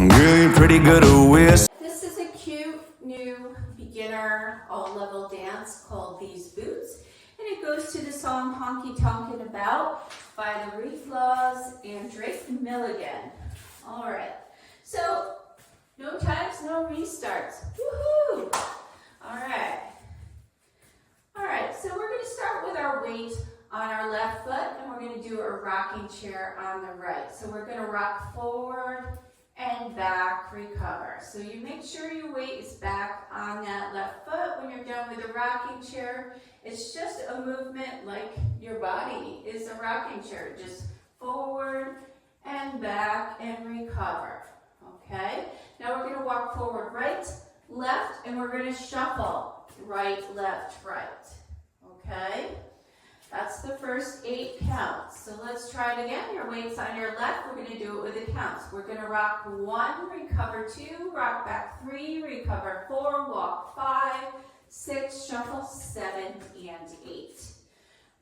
I'm really pretty good at whist. This is a cute new beginner all-level dance called These Boots, and it goes to the song Honky Tonkin About by the Reklaws and Milligan. All right, so no tags, no restarts. Woohoo! All right, so we're going to start with our weight on our left foot, and we're going to do a rocking chair on the right. So we're going to rock forward and back, recover. So you make sure your weight is back on that left foot. When you're done with the rocking chair, it's just a movement like your body is a rocking chair. Just forward and back and recover. Okay? Now we're going to walk forward, right, left, and we're going to shuffle right, left, right. Okay? That's the first 8 counts. So let's try it again. Your weight's on your left. We're going to do it with the counts. We're going to rock 1, recover 2, rock back 3, recover 4, walk 5, 6, shuffle 7, and 8.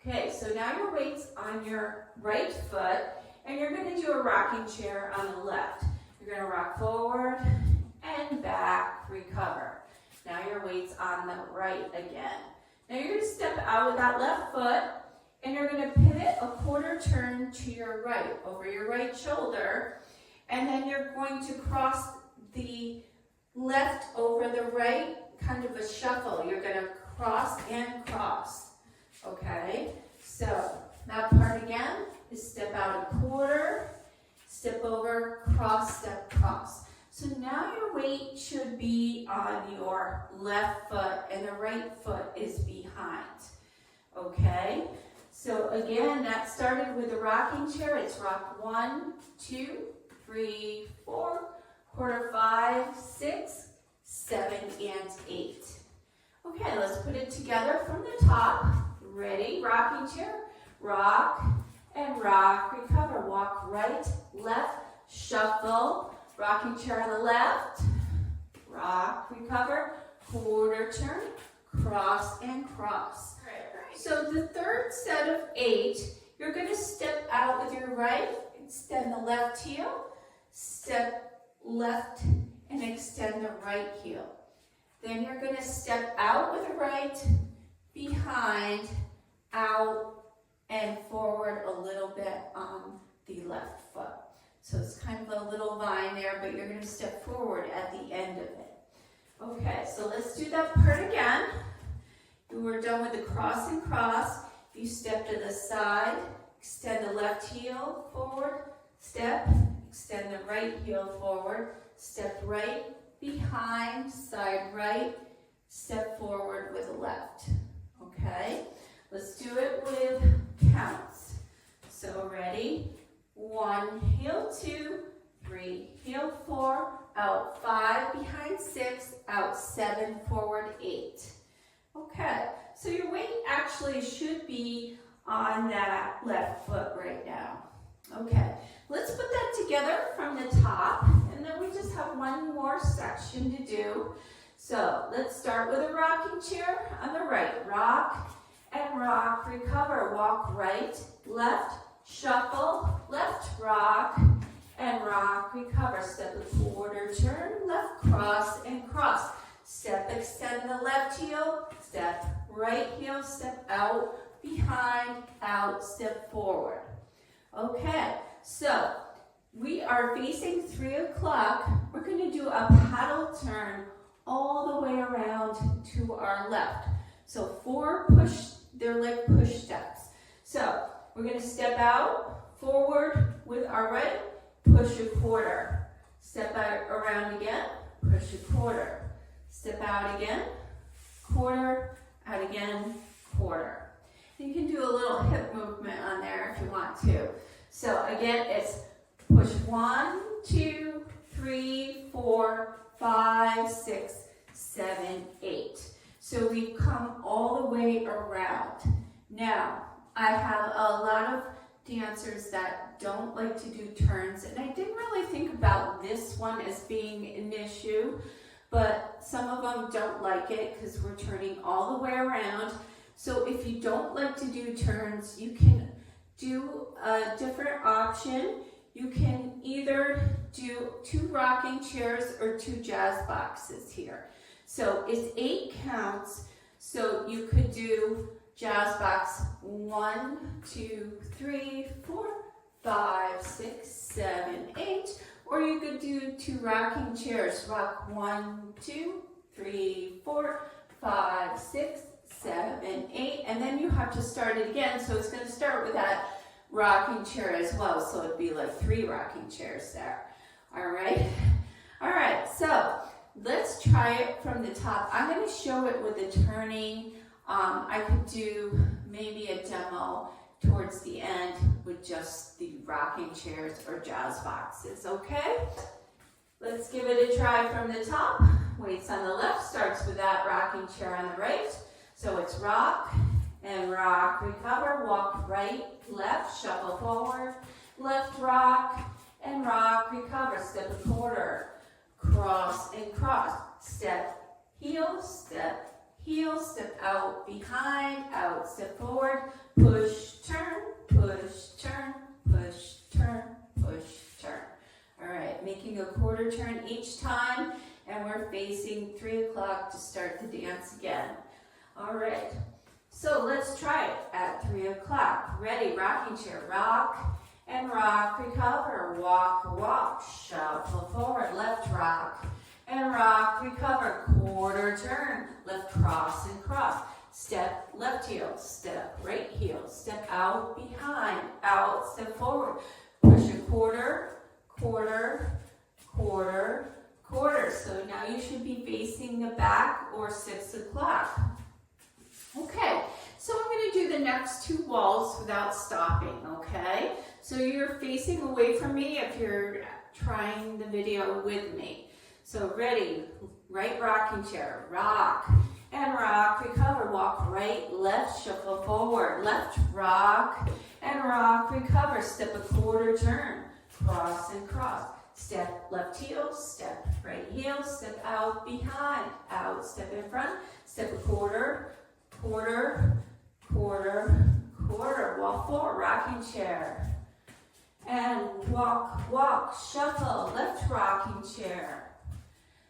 Okay, so now your weight's on your right foot, and you're going to do a rocking chair on the left. You're going to rock forward and back, recover. Now your weight's on the right again. Now you're going to step out with that left foot, and you're going to pivot a quarter turn to your right, over your right shoulder, and then you're going to cross the left over the right, kind of a shuffle. You're going to cross and cross, okay? So that part again is step out a quarter, step over, cross, step, cross. So now your weight should be on your left foot and the right foot is behind, okay? So again, that started with the rocking chair. It's rock 1, 2, 3, 4, quarter 5, 6, 7, and 8. Okay, let's put it together from the top. Ready? Rocking chair, rock and rock, recover. Walk right, left, shuffle. Rocking chair on the left, rock, recover, quarter turn, cross and cross. So the third set of 8, you're going to step out with your right, extend the left heel, step left and extend the right heel. Then you're going to step out with the right, behind, out, and forward a little bit on the left foot. So it's kind of a little vine there, but you're going to step forward at the end of it. Okay, so let's do that part again. We're done with the cross and cross. You step to the side, extend the left heel forward, step, extend the right heel forward, step right, behind, side right, step forward with the left. Okay, let's do it with counts. So ready? 1, heel 2, 3, heel 4, out 5, behind 6, out 7, forward 8. Okay, so your weight actually should be on that left foot right now. Okay, let's put that together from the top, and then we just have one more section to do. So let's start with a rocking chair on the right. Rock and rock, recover. Walk right, left, shuffle, left, rock, and rock, recover. Step a quarter turn, left, cross, and cross. Step, extend the left heel, step, right heel, step out, behind, out, step forward. Okay, so we are facing 3 o'clock. We're going to do a paddle turn all the way around to our left. So 4 push, they're like push steps. So we're going to step out, forward with our right, push a quarter. Step out around again, push a quarter. Step out again, quarter, out again, quarter. You can do a little hip movement on there if you want to. So again, it's push 1, 2, 3, 4, 5, 6, 7, 8. So we've come all the way around. Now, I have a lot of dancers that don't like to do turns, and I didn't really think about this one as being an issue, but some of them don't like it because we're turning all the way around. So if you don't like to do turns, you can do a different option. You can either do 2 rocking chairs or 2 jazz boxes here. So it's 8 counts, so you could do jazz box 1, 2, 3, 4, 5, 6, 7, 8, or you could do 2 rocking chairs. Rock 1, 2, 3, 4, 5, 6, 7, 8, and then you have to start it again. So it's going to start with that rocking chair as well. So it'd be like 3 rocking chairs there. All right. All right. So let's try it from the top. I'm going to show it with the turning. I could do maybe a demo towards the end with just the rocking chairs or jazz boxes. Okay. Let's give it a try from the top. Weights on the left starts with that rocking chair on the right. So it's rock and rock, recover, walk right, left, shuffle forward, left rock and rock, recover, step a quarter, cross and cross, step, heel, step out, behind, out, step forward, push, turn, push, turn, push, turn, push, turn. All right, making a quarter turn each time, and we're facing 3 o'clock to start the dance again. All right, so let's try it at 3 o'clock. Ready, rocking chair, rock and rock, recover, walk, walk, shuffle forward, left rock and rock, recover, quarter turn, left cross and cross, step, left heel, step, right heel, step out, behind, out, step forward, push a quarter, quarter, quarter, quarter. So now you should be facing the back or 6 o'clock. Okay, so I'm going to do the next 2 walls without stopping, okay? So you're facing away from me if you're trying the video with me. So ready, right rocking chair, rock and rock, recover, walk right, left, shuffle forward, left rock and rock, recover, step a quarter turn, cross and cross, step left heel, step right heel, step out, behind, out, step in front, step a quarter, quarter, quarter, quarter, walk forward, rocking chair, and walk, walk, shuffle, left rocking chair,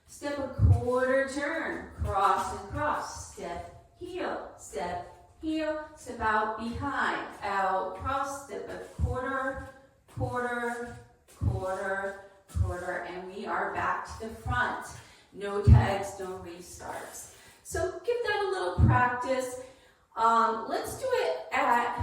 step a quarter turn, cross and cross, step, heel, step out, behind, out, cross, step a quarter, quarter, quarter, quarter, and we are back to the front. No tags, no restarts. So give that a little practice. Let's do it at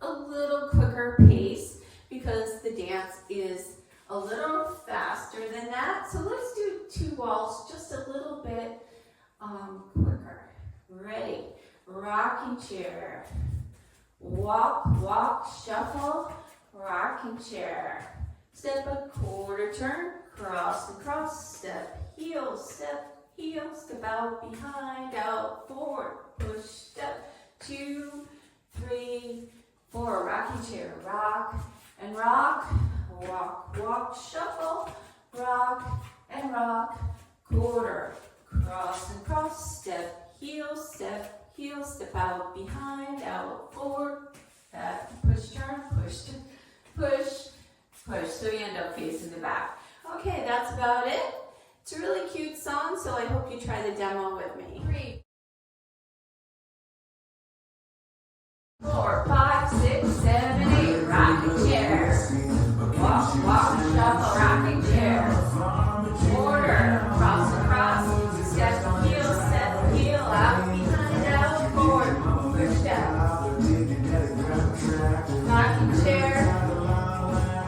a little quicker pace because the dance is a little faster than that. So let's do 2 walls just a little bit quicker. Ready, rocking chair, walk, walk, shuffle, rocking chair, step a quarter turn, cross and cross, step, heel, step out, behind, out, forward, push, step, 2, 3, 4, rocking chair, rock and rock, walk, walk, shuffle, rock and rock, quarter, cross and cross, step, heel, step out, behind, out, forward, back, push, turn, push, push, push, so you end up facing the back. Okay, that's about it. It's a really cute song, so I hope you try the demo with me. 3, 4, 5, 6, 7, 8, rocking chair. Walk, walk, shuffle, rocking chair. Quarter, cross across, step, heel, out, behind, out, forward, push down. Rocking chair.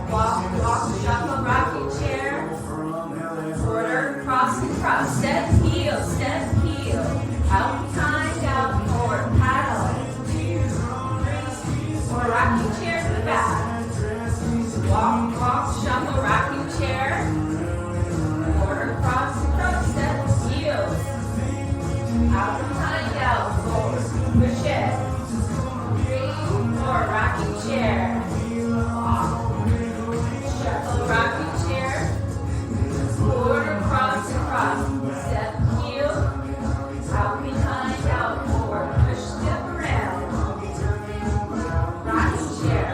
Walk, walk, shuffle, rocking chair. Quarter, cross and cross, step, heel, out, behind, out, forward, paddle, 2, 3, 4, rocking chair to the back. Walk, walk, shuffle, rocking chair. Quarter, cross and cross, step, heel, out, behind, out, forward, push it. 3, 4, rocking chair. Shuffle, rocking chair. Quarter, cross and cross, step, heel, out, behind, out, forward, push, step around, rocking chair.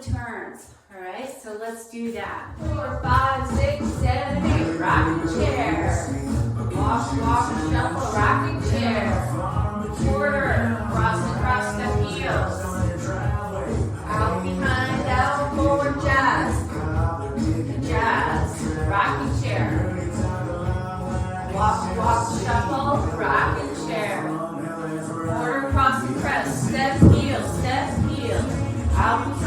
turns. All right, so let's do that. 4, 5, 6, 7, 8. Rocking chair. Walk, walk, shuffle, rocking chair. Quarter, cross the heels. Out behind, out forward, jazz. Jazz, rocking chair. Walk, walk, shuffle, rocking chair. Quarter, cross and press. Step, heel, out